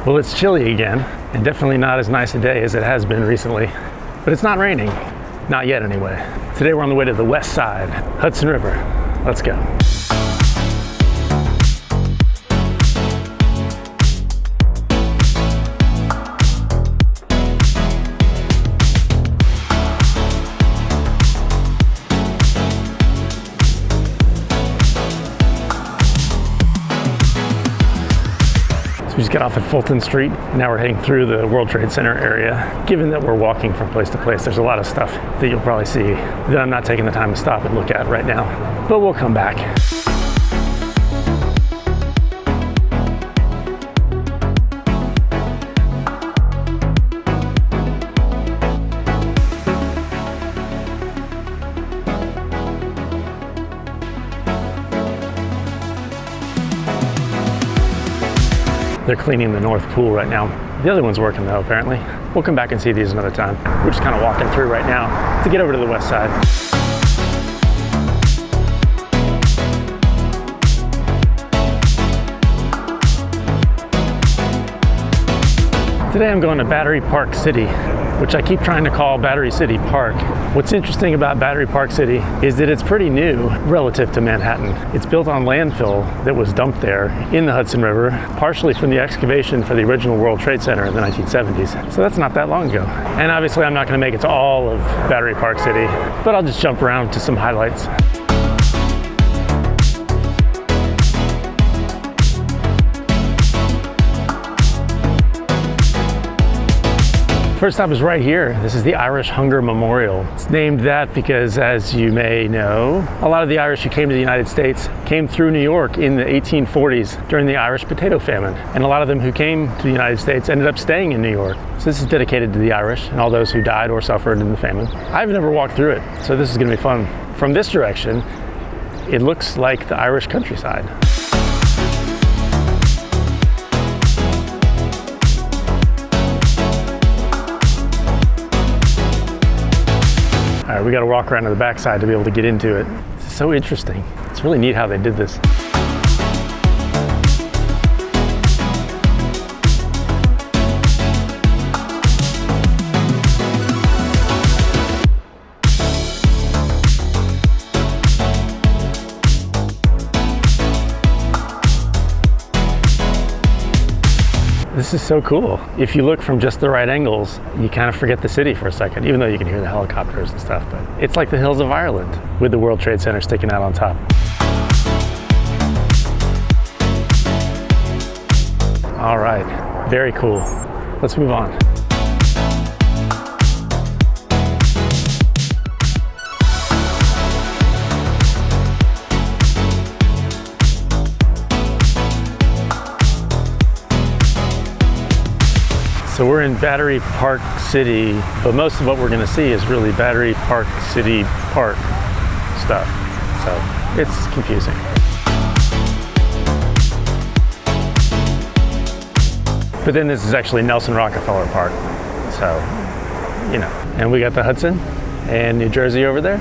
Well, it's chilly again, and definitely not as nice a day as it has been recently, but it's not raining. Not yet, anyway. Today we're on the way to the west side, Hudson River. Let's go. We just got off at Fulton Street, and now we're heading through the World Trade Center area. Given that we're walking from place to place, there's a lot of stuff that you'll probably see that I'm not taking the time to stop and look at right now, but we'll come back. They're cleaning the north pool right now. The other one's working though, apparently. We'll come back and see these another time. We're just kind of walking through right now to get over to the west side. Today I'm going to Battery Park City, which I keep trying to call Battery City Park. What's interesting about Battery Park City is that it's pretty new relative to Manhattan. It's built on landfill that was dumped there in the Hudson River, partially from the excavation for the original World Trade Center in the 1970s. So that's not that long ago. And obviously I'm not going to make it to all of Battery Park City, but I'll just jump around to some highlights. First stop is right here. This is the Irish Hunger Memorial. It's named that because, as you may know, a lot of the Irish who came to the United States came through New York in the 1840s during the Irish potato famine. And a lot of them who came to the United States ended up staying in New York. So this is dedicated to the Irish and all those who died or suffered in the famine. I've never walked through it, so this is gonna be fun. From this direction, it looks like the Irish countryside. All right, we got to walk around to the backside to be able to get into it. It's so interesting. It's really neat how they did this. This is so cool. If you look from just the right angles, you kind of forget the city for a second, even though you can hear the helicopters and stuff, but it's like the hills of Ireland with the World Trade Center sticking out on top. All right, very cool. Let's move on. So we're in Battery Park City, but most of what we're gonna see is really Battery Park City Park stuff. So it's confusing. But then this is actually Nelson Rockefeller Park. So, you know, and we got the Hudson and New Jersey over there.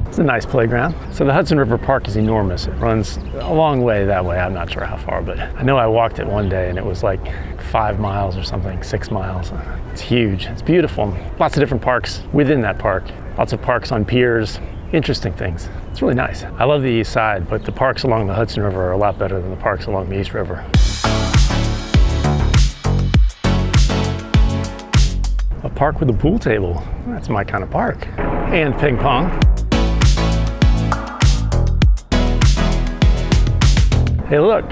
It's a nice playground. So the Hudson River Park is enormous. It runs a long way that way. I'm not sure how far, but I know I walked it one day and it was like 5 miles or something, 6 miles. It's huge, it's beautiful. Lots of different parks within that park. Lots of parks on piers, interesting things. It's really nice. I love the east side, but the parks along the Hudson River are a lot better than the parks along the East River. A park with a pool table. That's my kind of park. And ping pong. Hey look,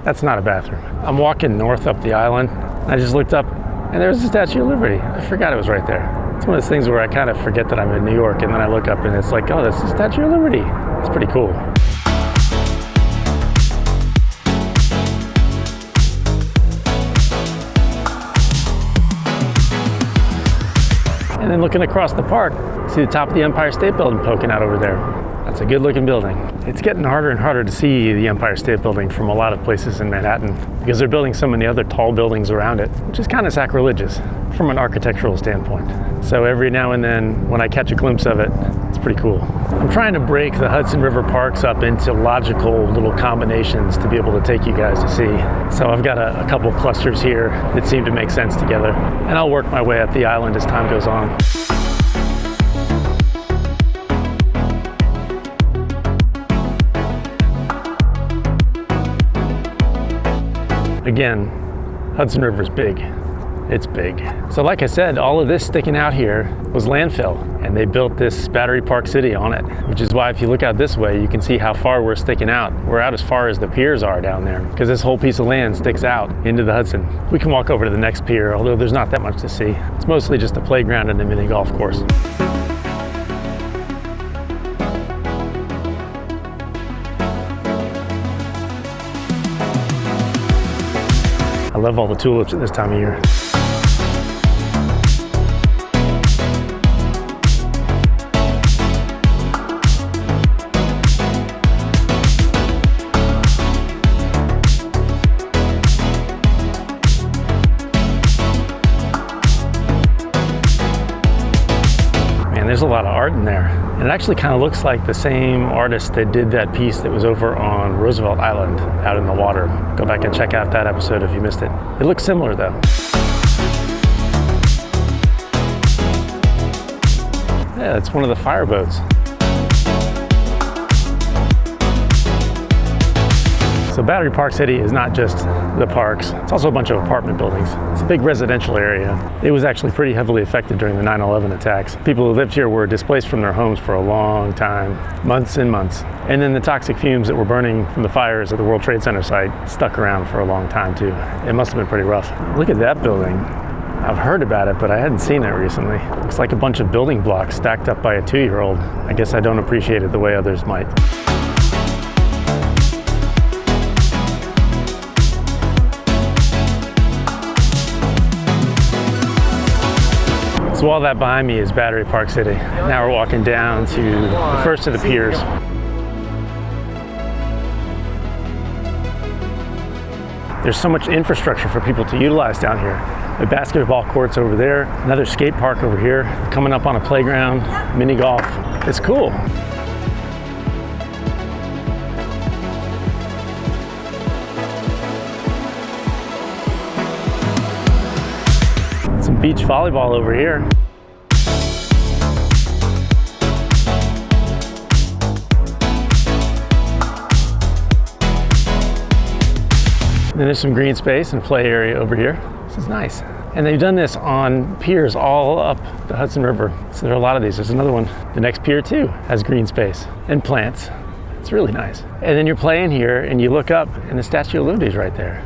that's not a bathroom. I'm walking north up the island. I just looked up and there's the Statue of Liberty. I forgot it was right there. It's one of those things where I kind of forget that I'm in New York and then I look up and it's like, oh, that's the Statue of Liberty. It's pretty cool. And then looking across the park, see the top of the Empire State Building poking out over there. That's a good looking building. It's getting harder and harder to see the Empire State Building from a lot of places in Manhattan because they're building so many other tall buildings around it, which is kind of sacrilegious from an architectural standpoint. So every now and then when I catch a glimpse of it, it's pretty cool. I'm trying to break the Hudson River parks up into logical little combinations to be able to take you guys to see. So I've got a couple clusters here that seem to make sense together, and I'll work my way up the island as time goes on. Again, Hudson River's big. It's big. So like I said, all of this sticking out here was landfill, and they built this battery park city on it, which is why if you look out this way, you can see how far we're sticking out. We're out as far as the piers are down there, because this whole piece of land sticks out into the Hudson. We can walk over to the next pier, although there's not that much to see. It's mostly just a playground and a mini golf course. I love all the tulips at this time of year. Man, there's a lot of art in there. And it actually kind of looks like the same artist that did that piece that was over on Roosevelt Island out in the water. Go back and check out that episode if you missed it. It looks similar though. Yeah, it's one of the fireboats. So Battery Park City is not just the parks, it's also a bunch of apartment buildings. It's a big residential area. It was actually pretty heavily affected during the 9/11 attacks. People who lived here were displaced from their homes for a long time, months and months. And then the toxic fumes that were burning from the fires at the World Trade Center site stuck around for a long time too. It must have been pretty rough. Look at that building. I've heard about it, but I hadn't seen it recently. Looks like a bunch of building blocks stacked up by a 2-year-old. I guess I don't appreciate it the way others might. So all that behind me is Battery Park City. Now we're walking down to the first of the piers. There's so much infrastructure for people to utilize down here. The basketball courts over there, another skate park over here, coming up on a playground, mini golf. It's cool. Some beach volleyball over here. Then there's some green space and play area over here. This is nice. And they've done this on piers all up the Hudson River. So there are a lot of these. There's another one. The next pier too has green space and plants. It's really nice. And then you're playing here and you look up and the Statue of Liberty is right there.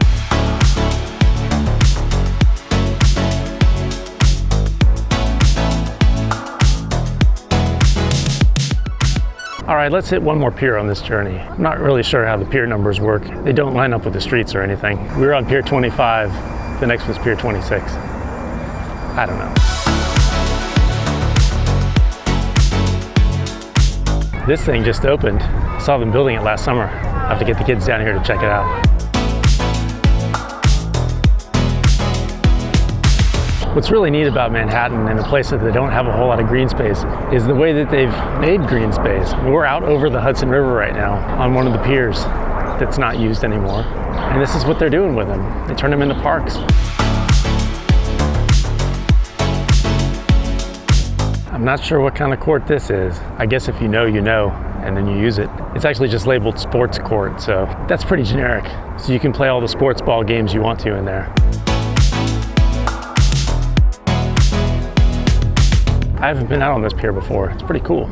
All right, let's hit one more pier on this journey. I'm not really sure how the pier numbers work. They don't line up with the streets or anything. We were on Pier 25, the next was Pier 26. I don't know. This thing just opened. I saw them building it last summer. I have to get the kids down here to check it out. What's really neat about Manhattan and a place that they don't have a whole lot of green space is the way that they've made green space. We're out over the Hudson River right now on one of the piers that's not used anymore. And this is what they're doing with them. They turn them into parks. I'm not sure what kind of court this is. I guess if you know, you know, and then you use it. It's actually just labeled sports court, so that's pretty generic. So you can play all the sports ball games you want to in there. I haven't been out on this pier before. It's pretty cool.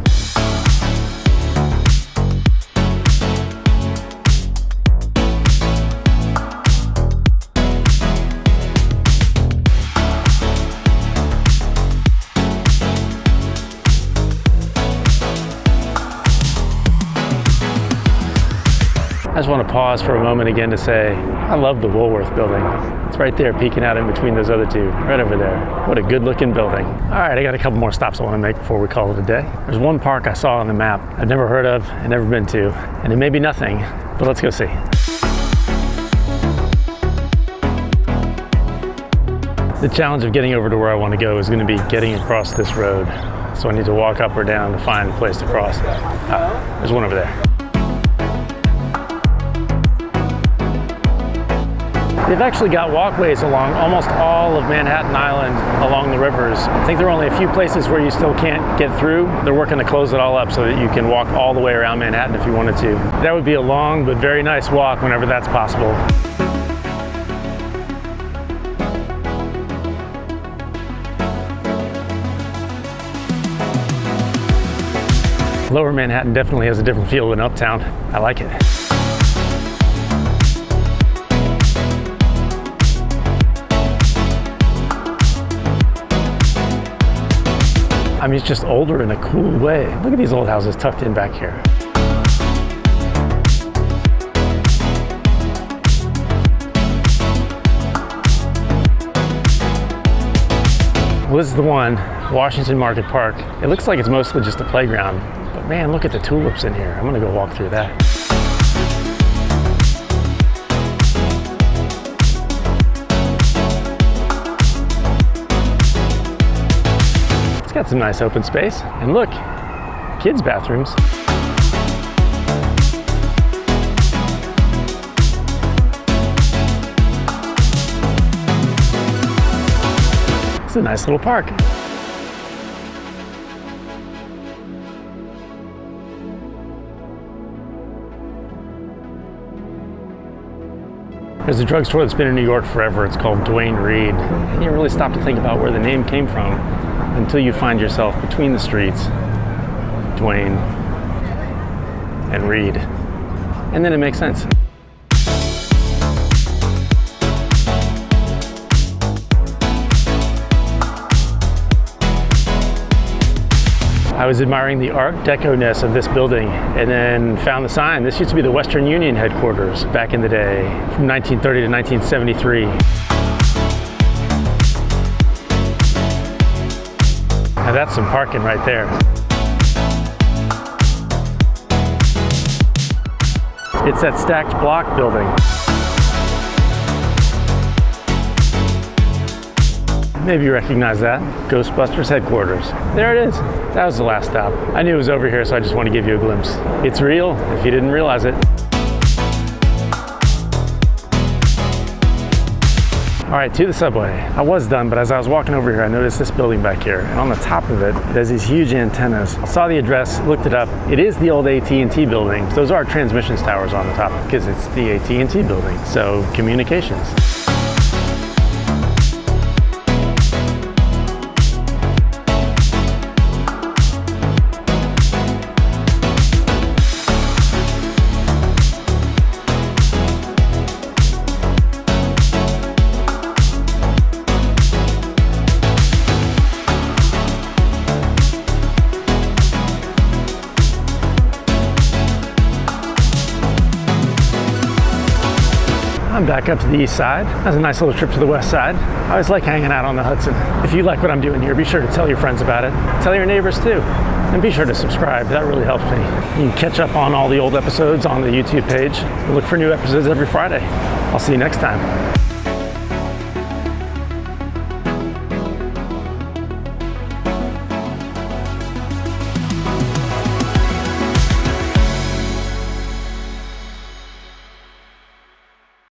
I just want to pause for a moment again to say, I love the Woolworth building. It's right there peeking out in between those other two, right over there. What a good looking building. All right, I got a couple more stops I want to make before we call it a day. There's one park I saw on the map I've never heard of and never been to, and it may be nothing, but let's go see. The challenge of getting over to where I want to go is going to be getting across this road. so I need to walk up or down to find a place to cross. There's one over there. They've actually got walkways along almost all of Manhattan Island along the rivers. I think there are only a few places where you still can't get through. They're working to close it all up so that you can walk all the way around Manhattan if you wanted to. That would be a long but very nice walk whenever that's possible. Lower Manhattan definitely has a different feel than Uptown. I like it. I mean, it's just older in a cool way. Look at these old houses tucked in back here. Well, this is the one, Washington Market Park. It looks like it's mostly just a playground, but man, look at the tulips in here. I'm gonna go walk through that. Got some nice open space. And look, kids' bathrooms. It's a nice little park. There's a drugstore that's been in New York forever. It's called Duane Reade. And you really stop to think about where the name came from until you find yourself between the streets, Duane and Reade. And then it makes sense. I was admiring the Art Deco-ness of this building and then found the sign. This used to be the Western Union headquarters back in the day, from 1930 to 1973. Now that's some parking right there. It's that stacked block building. Maybe you recognize that. Ghostbusters Headquarters. There it is. That was the last stop. I knew it was over here, so I just want to give you a glimpse. It's real, if you didn't realize it. All right, to the subway. I was done, but as I was walking over here, I noticed this building back here. And on the top of it, there's these huge antennas. I saw the address, looked it up. It is the old AT&T building. Those are transmissions towers on the top because it's the AT&T building. So communications. I'm back up to the east side. That's a nice little trip to the west side. I always like hanging out on the Hudson. If you like what I'm doing here, be sure to tell your friends about it. Tell your neighbors too. And be sure to subscribe. That really helps me. You can catch up on all the old episodes on the YouTube page. Look for new episodes every Friday. I'll see you next time.